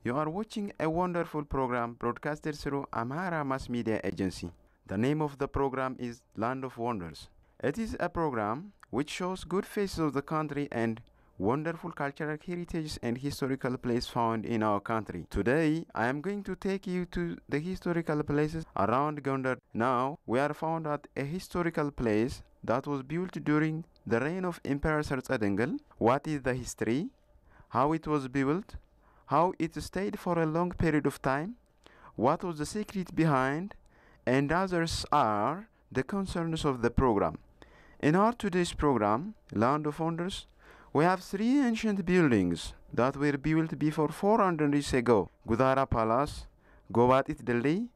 You are watching a wonderful program broadcasted through Amhara Mass Media Agency. The name of the program is Land of Wonders. It is a program which shows good faces of the country and wonderful cultural heritage and historical places found in our country. Today, I am going to take you to the historical places around Gondar. Now, we are found at a historical place that was built during the reign of Emperor Sartsadengel. What is the history? How it was built? How it stayed for a long period of time? What was the secret behind? And others are the concerns of the program. In our today's program, Land of Wonders, we have three ancient buildings that were built before 400 years ago. Gudara Palace, Gobatit Delhi,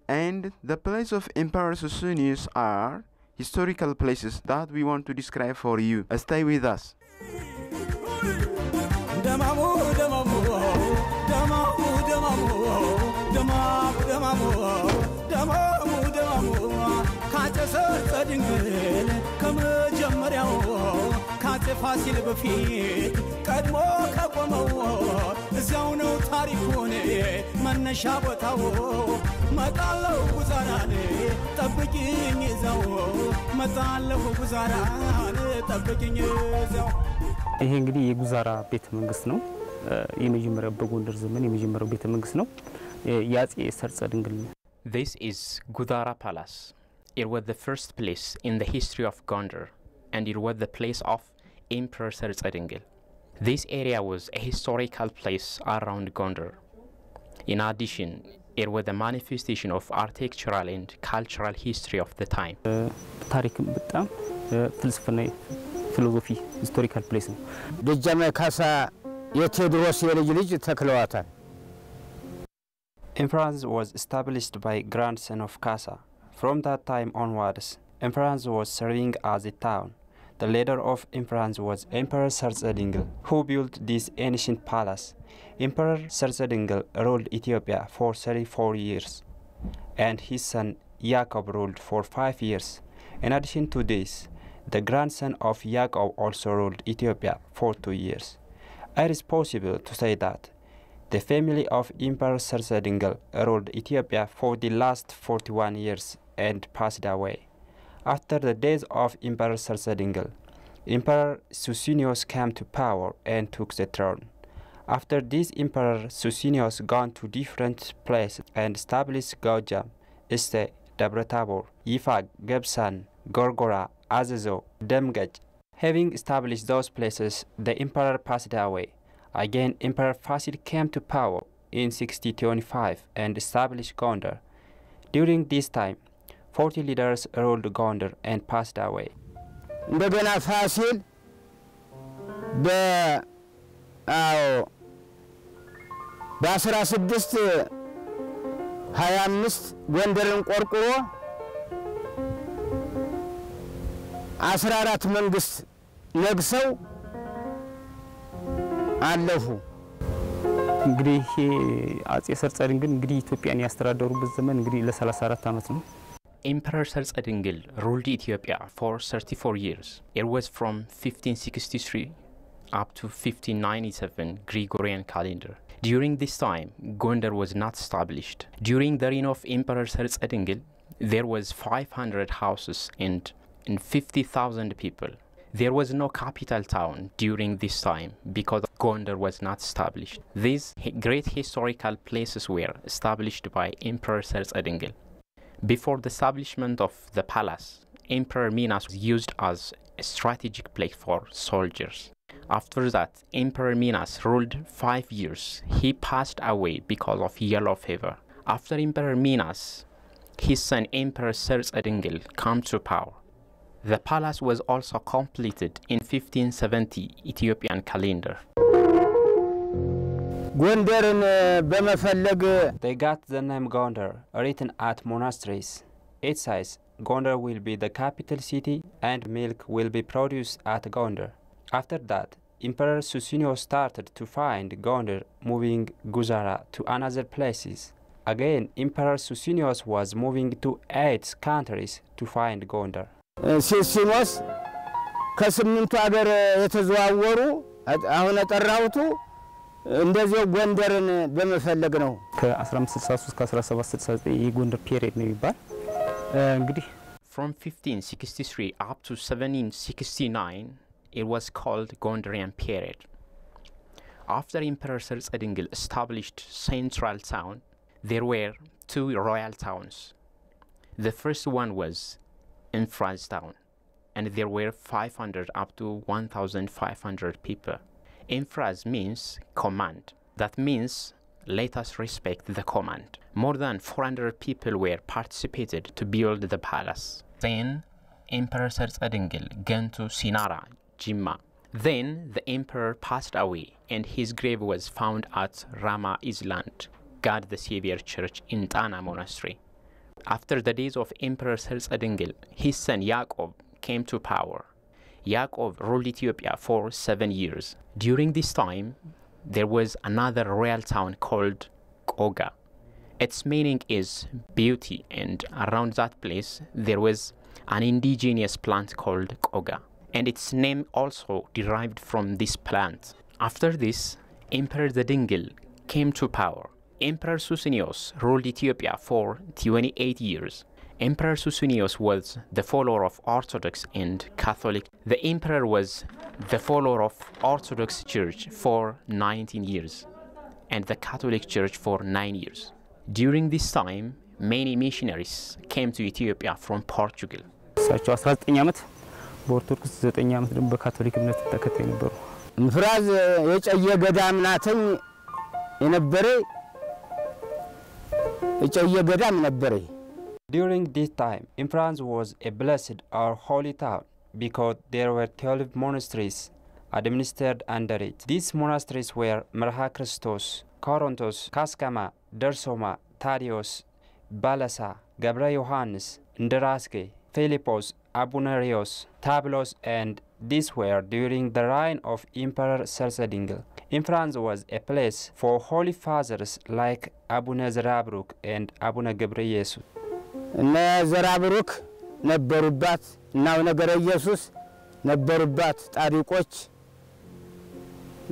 and the place of Emperor Susunius are historical places that we want to describe for you. Stay with us. ፋሲል በፊት ቀድሞ ከቆመው እዚያው ነው ታሪኩን መነሻ ቦታው መጣለው ጉዛራን ጠብቂኝ እዛው መጣለው ጉዛራን ጠብቂኝ እዛው ይሄ እንግዲህ የጉዛራ ቤተ መንግስት ነው የመጀመሪያው በጎንደር ዘመን የመጀመሪያው ቤተ መንግስት ነው ያጼ ሰርጸ ድንግል This is Gudara Palace. It was the first place in the history of Gondar and it was the place of Emperor Sartsadengel. This area was a historical place around Gondar. In addition, it was a manifestation of architectural and cultural history of the time. ታሪክም በጣም ፍልስፍና ፊሎሶፊ historical place ነው ደጃመ ካሳ የቴዎድሮስ የልጅ ልጅ ተክለዋታል Emperance was established by grandson of Kasa. From that time onwards, Emperance was serving as a town. The leader of Emperance was Emperor Sartsadengel, who built this ancient palace. Emperor Sartsadengel ruled Ethiopia for 34 years, and his son Yakob ruled for 5 years. In addition to this, the grandson of Yakob also ruled Ethiopia for 2 years. It is possible to say that the family of Emperor Sartsadengel ruled Ethiopia for the last 41 years and passed away. After the death of Emperor Sartsadengel, Emperor Susunius came to power and took the throne. After this, Emperor Susunius gone to different places and established Gojam, Este, Dabratabor, Yifag, Gebsan, Gorgora, Azazo, Demgaj. Having established those places, the emperor passed away. Again, Emperor Fasil came to power in 1625 and established Gondar. During this time, 40 leaders ruled Gondar and passed away. እንደገና ፋሲል በ1625 ጎንደርን ቆርቆሮ 14 መንግስት ነግሰው አለፉ እንግዲህ አጼ ሰርጸድንግል እንግዲህ ኢትዮጵያን ያስተዳደሩበት ዘመን እንግዲህ ለ34 አመት ነው Emperor Sartsadengel ruled Ethiopia for 34 years. It was from 1563 up to 1597 Gregorian calendar. During this time, Gondar was not established. During the reign of Emperor Sartsadengel, there was 500 houses and 50,000 people. There was no capital town during this time because Gondar was not established. These great historical places were established by Emperor Sartsadengel. Before the establishment of the palace, Emperor Minas was used as a strategic place for soldiers. After that, Emperor Minas ruled 5 years. He passed away because of yellow fever. After Emperor Minas, his son Emperor Sartsadengel came to power. The palace was also completed in 1570 Ethiopian calendar. ጎንደርን በመፈለግ They got the name Gondar written at monasteries. It says Gondar will be the capital city and milk will be produced at Gondar. After that, Emperor Susunius started to find Gondar moving Guzara to another places. Again, Emperor Susinnios was moving to 8 countries to find Gondar. ሲሲኖስ ከስምንቱ ሀገር የተዘዋወሩ አሁን ተራውቱ እንደዚህ ጎንደርን በመፈለግ ነው ከ1563 እስከ 1769 የጎንደር ፔሪየድ ነው ይባል እንግዲህ From 1563 up to 1769 it was called Gondarian period. After Emperor Sersedingil established central town, there were 2 royal towns. The first one was Enfraz town, and there were 500 up to 1,500 people. Enfraz means command. That means let us respect the command. More than 400 people were participated to build the palace. Then Emperor Sersedingil went to Sinara, Jimma. Then the emperor passed away and his grave was found at Rama Island, God the Savior Church in Tana Monastery. After the days of Emperor Sersedingil, his son Yaakov came to power. Yaakov ruled Ethiopia for 7 years. During this time, there was another royal town called Koga. Its meaning is beauty, and around that place there was an indigenous plant called Koga, and its name also derived from this plant. After this, Emperor Zedingil came to power. Emperor Susinnios ruled Ethiopia for 28 years. Emperor Susinnios was the follower of Orthodox and Catholic. The emperor was the follower of Orthodox Church for 19 years and the Catholic Church for 9 years. During this time, many missionaries came to Ethiopia from Portugal. እሳቸው 19 ዓመት በኦርቶዶክስ 9 ዓመት ደግሞ በካቶሊክ እምነት ተከታይ ነበሩ። እንፍራዝ የጨየ ገዳም ናተኝ የነበረ የጨየ ገዳም ነበረ። During this time, Enfraz was a blessed or holy town because there were 12 monasteries administered under it. These monasteries were Marha Christos, Korontos, Kaskama, Dersoma, Tadios, Balasa, Gabra Johannes, Nderasge, Philippos, Abunarios, Tablos, and these were during the reign of Emperor Sersedingil. Enfraz was a place for holy fathers like Abuna Zerabruk and Abuna Gebreyesus. እነ ዘራብሩክ ነበሩባት እና ነገረ ኢየሱስ ነበሩባት ጣሪቆች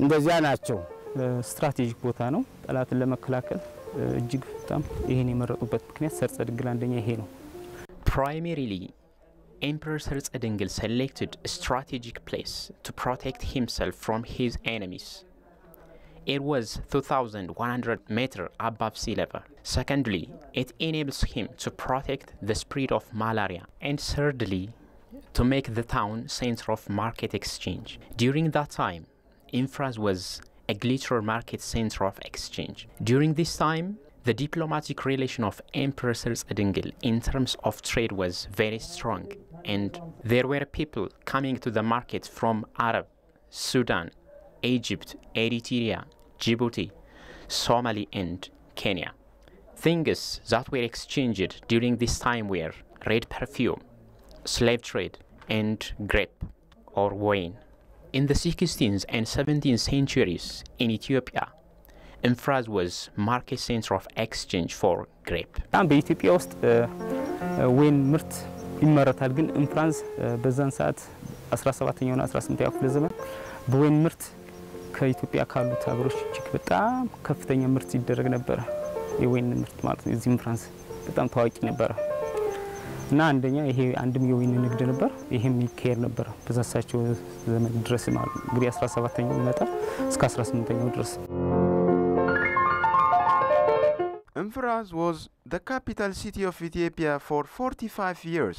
እንደዚያ ናቸው። ስትራቴጂክ ቦታ ነው ጠላትን ለመከላከል እጅግ በጣም ይሄን የመረጡበት ምክንያት ሰርጸድንግል አንደኛ ይሄ ነው። Primarily, Emperor Sersedingil selected a strategic place to protect himself from his enemies. It was 2,100 meters above sea level. Secondly, it enables him to protect the spread of malaria. And thirdly, to make the town center of market exchange. During that time, Enfraz was a glitter market center of exchange. During this time, the diplomatic relation of Emperor Sersedingil in terms of trade was very strong, and there were people coming to the market from Arab, Sudan, Egypt, Eritrea, Djibouti, Somalia, and Kenya. Things that were exchanged during this time were red perfume, slave trade, and grape or wine. In the 16th and 17th centuries in Ethiopia, Enfraz was market center of exchange for grape. በኢትዮጵያ ውስጥ ወይን ምርት ይመረታል ግን እንፍራንስ በዛን ሰዓት 17ኛው እና 18ኛው ክፍለ ዘመን በወይን ምርት ከኢትዮጵያ ካሉት ሀገሮች እጅግ በጣም ከፍተኛ ምርት ይደረግ ነበር። የወይን ምርት ማለት ነው። እዚህም ፍራንስ በጣም ታዋቂ ነበር እና አንደኛ ይሄ አንድም የወይን ንግድ ነበር። ይሄም ይካሄድ ነበር በዛሳቸው ዘመን ድረስ ማለት ነው። እንግዲህ 17ኛው ይመጣ እስከ 18ኛው ድረስ Enfraz was the capital city of Ethiopia for 45 years,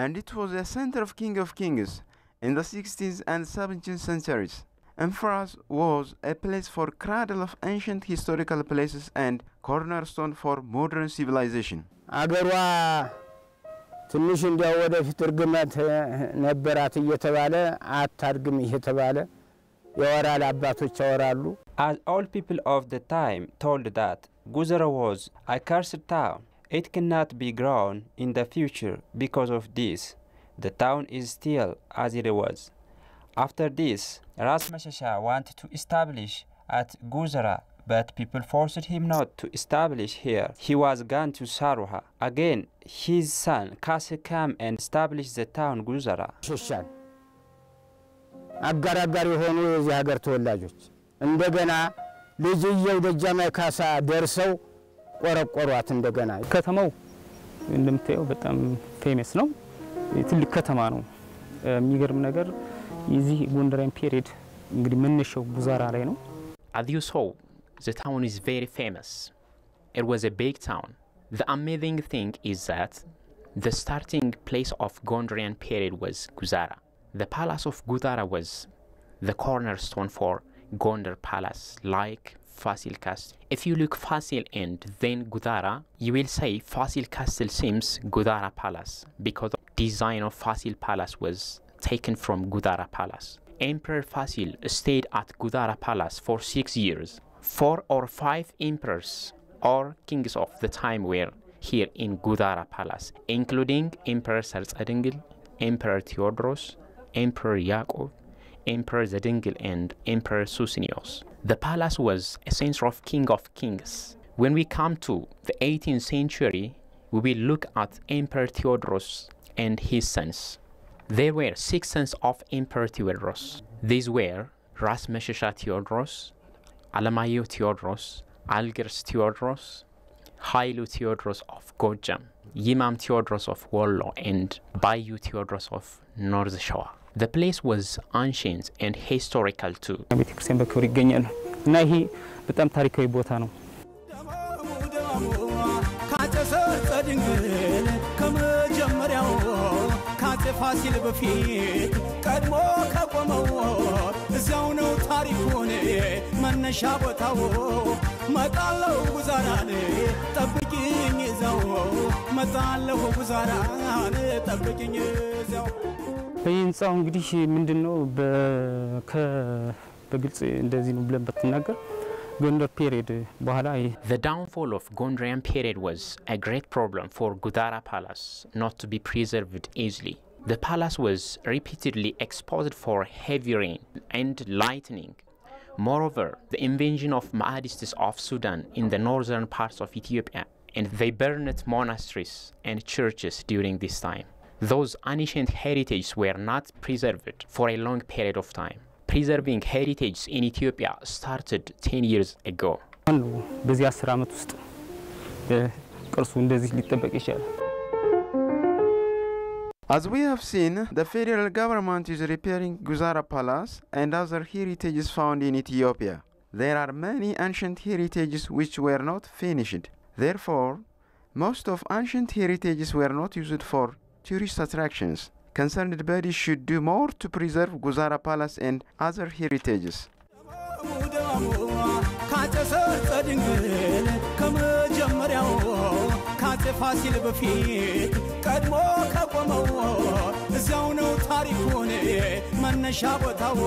and it was a center of King of Kings in the 16th and 17th centuries. Enfraz was a place for cradle of ancient historical places and cornerstone for modern civilization. አገሯ ትንሽ እንዲያው ወደፊት እርግመት ነበራት እየተባለ አታርግም እየተባለ የወራል አባቶች ያወራሉ። As all people of the time told that Guzara was a cursed town, it cannot be grown in the future because of this. The town is still as it was. After this, Ras Mashasha wanted to establish at Guzara but people forced him not to establish here. He was gone to Saruha. Again, his son Kase came and established the town Guzara. ሸሻን አጋራጋሪ ሆኑ የዚህ ሀገር ተወላጆች እንደገና ልጅየው ደጃማይ ካሳ ደርሰው ቆረቆሯት እንደገና ከተማው እንደምታየው በጣም ፌመስ ነው ትልቅ ከተማ ነው የሚገርም ነገር የዚህ ጎንደራን ፔሪድ እንግዲህ መነሻው ጉዛራ ላይ ነው As you saw, the town is very famous. It was a big town. The amazing thing is that the starting place of Gondarian period was Guzara. The palace of Guzara was the cornerstone for Gondar Palace, like Fasil Castle. If you look Fasil and then Guzara, you will say Fasil Castle seems Guzara Palace because the design of Fasil Palace was taken from Guzara Palace. Emperor Fasil stayed at Guzara Palace for 6 years. 4 or 5 emperors or kings of the time were here in Guzara Palace, including Emperor Sarsadingil, Emperor Theodros, Emperor Yakov, Emperor Zadingil, and Emperor Susinios. The palace was a center of king of kings. When we come to the 18th century, we will look at Emperor Theodros and his sons. There were 6 sons of Emperor Theodros. These were Ras Meshesha Theodros, Alamayo Theodros, Algiers Theodros, Hailu Theodros of Gojam, Yimam Theodros of Wollo, and Bayu Theodros of North Shawa. The place was ancient and historical too. ቤተክርስቲያን በክብር ይገኛል እና ይሄ በጣም ታሪካዊ ቦታ ነው ከመጀመሪያው ካጼ ፋሲል በፊት ቀድሞ ከቆመው እዛው ነው ታሪኩን መነሻ ቦታው መጣለው ጉዛራን ጠብቂኝ እዛው መጣለው ጉዛራን ጠብቂኝ እዛው ይንጻው እንግዲህ ምንድነው በግልጽ እንደዚህ ነው ብለን በተናገር Gondar period በኋላ The downfall of Gondarian period was a great problem for Guzara Palace not to be preserved easily. The palace was repeatedly exposed for heavy rain and lightning. Moreover, the invasion of Mahdists of Sudan in the northern parts of Ethiopia, and they burned monasteries and churches during this time. Those ancient heritages were not preserved for a long period of time. Preserving heritage in Ethiopia started 10 years ago. በዚህ 10 ዓመት ውስጥ ቅርሱ እንደዚህ ሊጠበቅ ይችላል As we have seen, the federal government is repairing Guzara Palace and other heritages found in Ethiopia. There are many ancient heritages which were not finished. Therefore, most of ancient heritages were not used for tourist attractions. Concerned bodies should do more to preserve Guzara Palace and other heritages. ካጼ ፋሲል በፊት ቀድሞ ከቆመው እዛው ነው ታሪኩን መነሻ ቦታው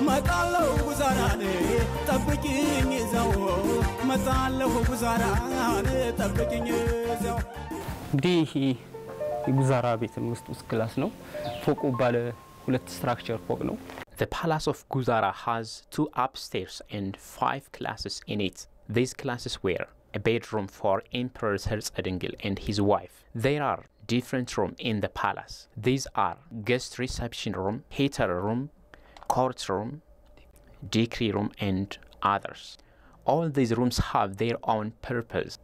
መጣለው ጉዛራን ጠብቂኝ እዛው መጣለው ጉዛራን ጠብቂኝ እዛው እንግዲህ የጉዛራ ቤተ መንግስት ውስጥ ክላስ ነው ፎቁ ባለ ሁለት ስትራክቸር ፎቅ ነው The palace of Guzara has 2 upstairs and 5 classes in it. These classes were a bedroom for Emperor Sarsadingil and his wife. There are different rooms in the palace. These are guest reception room, heater room, court room, decree room, and others. All these rooms have their own purpose.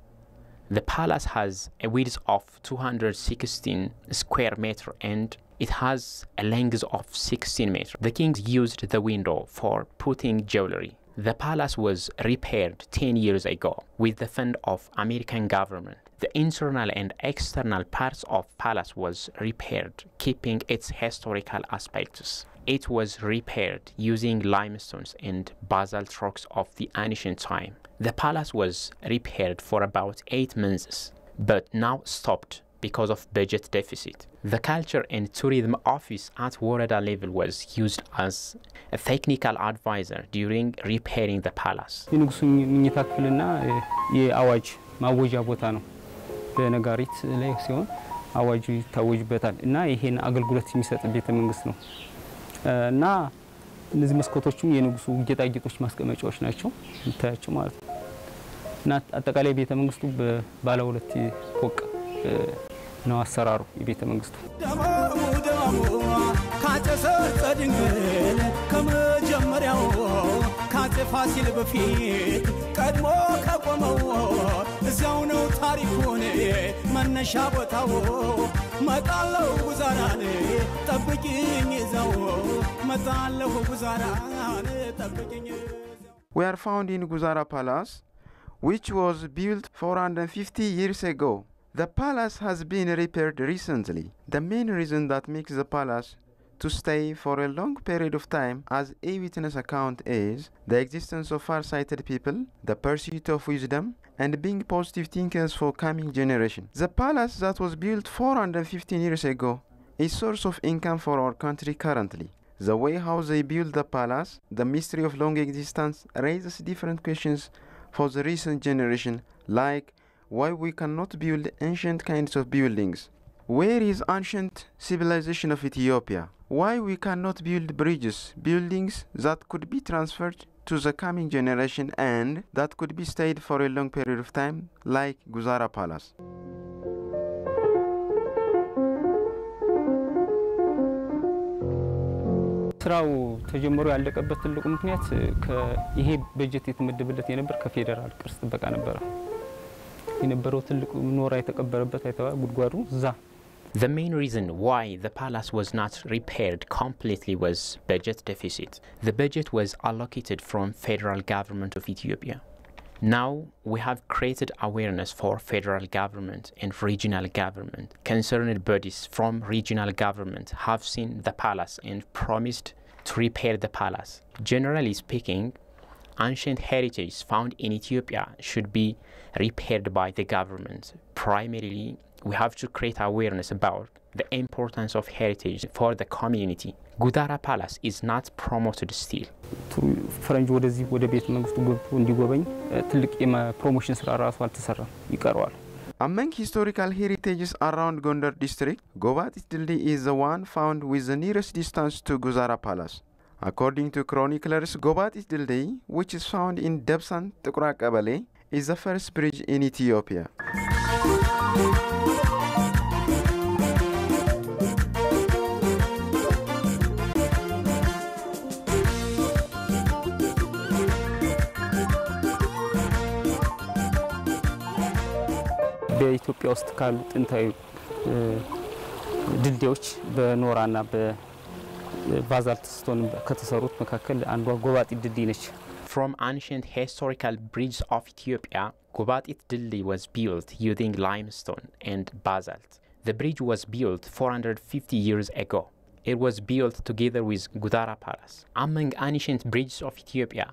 The palace has a width of 216 square meter and it has a length of 16 meters. The kings used the window for putting jewelry. The palace was repaired 10 years ago with the fund of American government. The internal and external parts of palace was repaired, keeping its historical aspects. It was repaired using limestones and basalt rocks of the ancient time. The palace was repaired for about 8 months, but now stopped because of budget deficit. The Culture and Tourism Office at Woreda level was used as a technical advisor during repairing the palace. የንጉሱ ምኝታ ክፍልና የአዋጅ ማወጃ ቦታ ነው በነጋሪት ላይ ሲሆን አዋጅ ይታወጅበታል እና ይሄን አገልግሎት የሚሰጥ ቤተ መንግስት ነው እና እነዚህ መስኮቶችም የንጉሱ ጌጣጌጦች ማስቀመጫዎች ናቸው እንታያቸው ማለት ነው። እና አጠቃላይ ቤተ መንግስቱ ባለ ሁለት ፎቅ ነው አሰራሩ የቤተ መንግስቱ። ደሞ ካጨሰርጸ ድንግል ከመጀመሪያው ካጼ ፋሲል በፊት ቀድሞ ከቆመው እዚያው ነው ታሪኩን መነሻ ቦታው መጣለው ጉዛራን ጠብቂኝ እዛው መጣለው ጉዛራን ጠብቂኝ። We are found in Guzara Palace, which was built 450 years ago. The palace has been repaired recently. The main reason that makes the palace to stay for a long period of time as a witness account is the existence of far-sighted people, the pursuit of wisdom, and being positive thinkers for coming generation. The palace that was built 415 years ago is source of income for our country currently. The way how they built the palace, the mystery of long existence raises different questions for the recent generation, like why we cannot build ancient kinds of buildings. Where is ancient civilization of Ethiopia? Why we cannot build bridges, buildings that could be transferred to the coming generation and that could be stayed for a long period of time, like Guzara Palace. ስራው ተጀምሮ ያለቀበት ትልቁ ምክንያት ይሄ በጀት የተመደበለት የነበር ከፌደራል ቅርስ ጥበቃ ነበር የነበረው ትልቁ ኖራ የተቀበረበት አይተዋ ጉድጓዱ እዛ። The main reason why the palace was not repaired completely was budget deficit. The budget was allocated from federal government of Ethiopia. Now we have created awareness for federal government and regional government. Concerned bodies from regional government have seen the palace and promised to repair the palace. Generally speaking, ancient heritage found in Ethiopia should be repaired by the government. Primarily, we have to create awareness about the importance of heritage for the community. Guzara Palace is not promoted still. ፈረንጅ ወደዚህ ወደ ቤተ መንግስቱ ገብቶ እንዲጎበኝ ትልቅ የፕሮሞሽን ስራ ራሱ አልተሰራም ይቀርዋል። Among historical heritages around Gondar district, Gobatit Dildi is the one found with the nearest distance to Guzara Palace. According to chroniclers, Gobatit Dildi, which is found in Debsan, Tukura Kabale, is the first bridge in Ethiopia. በኢትዮጵያ ውስጥ ካሉ ጥንታዊ ድልድዮች በኖራና በባዛልት ስቶን ከተሰሩት መካከል አንዷ ጎባጢት ድልድይ ነች። From ancient historical bridges of Ethiopia, Gobatit Dildi was built using limestone and basalt. The bridge was built 450 years ago. It was built together with Guzara Palace. Among ancient bridges of Ethiopia,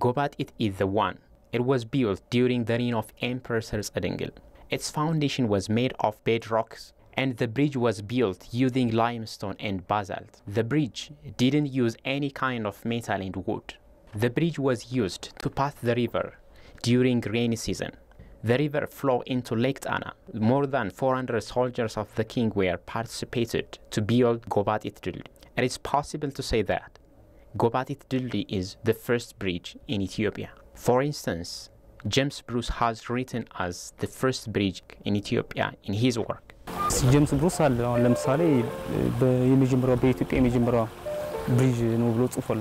Gobatit is the one. It was built during the reign of Emperor Sartsdengel. Its foundation was made of bedrocks, and the bridge was built using limestone and basalt. The bridge didn't use any kind of metal and wood. The bridge was used to pass the river during rainy season. The river flowed into Lake Tana. More than 400 soldiers of the king were participated to build Gobatit Dildi. It is possible to say that Gobatit Dildi is the first bridge in Ethiopia. For instance, James Bruce has written as the first bridge in Ethiopia in his work. ጄምስ ብሩስ አለ አሁን ለምሳሌ በየመጀመሪያው በኢትዮጵያ የመጀመሪያው ብሪጅ ነው ብሎ ጽፏል።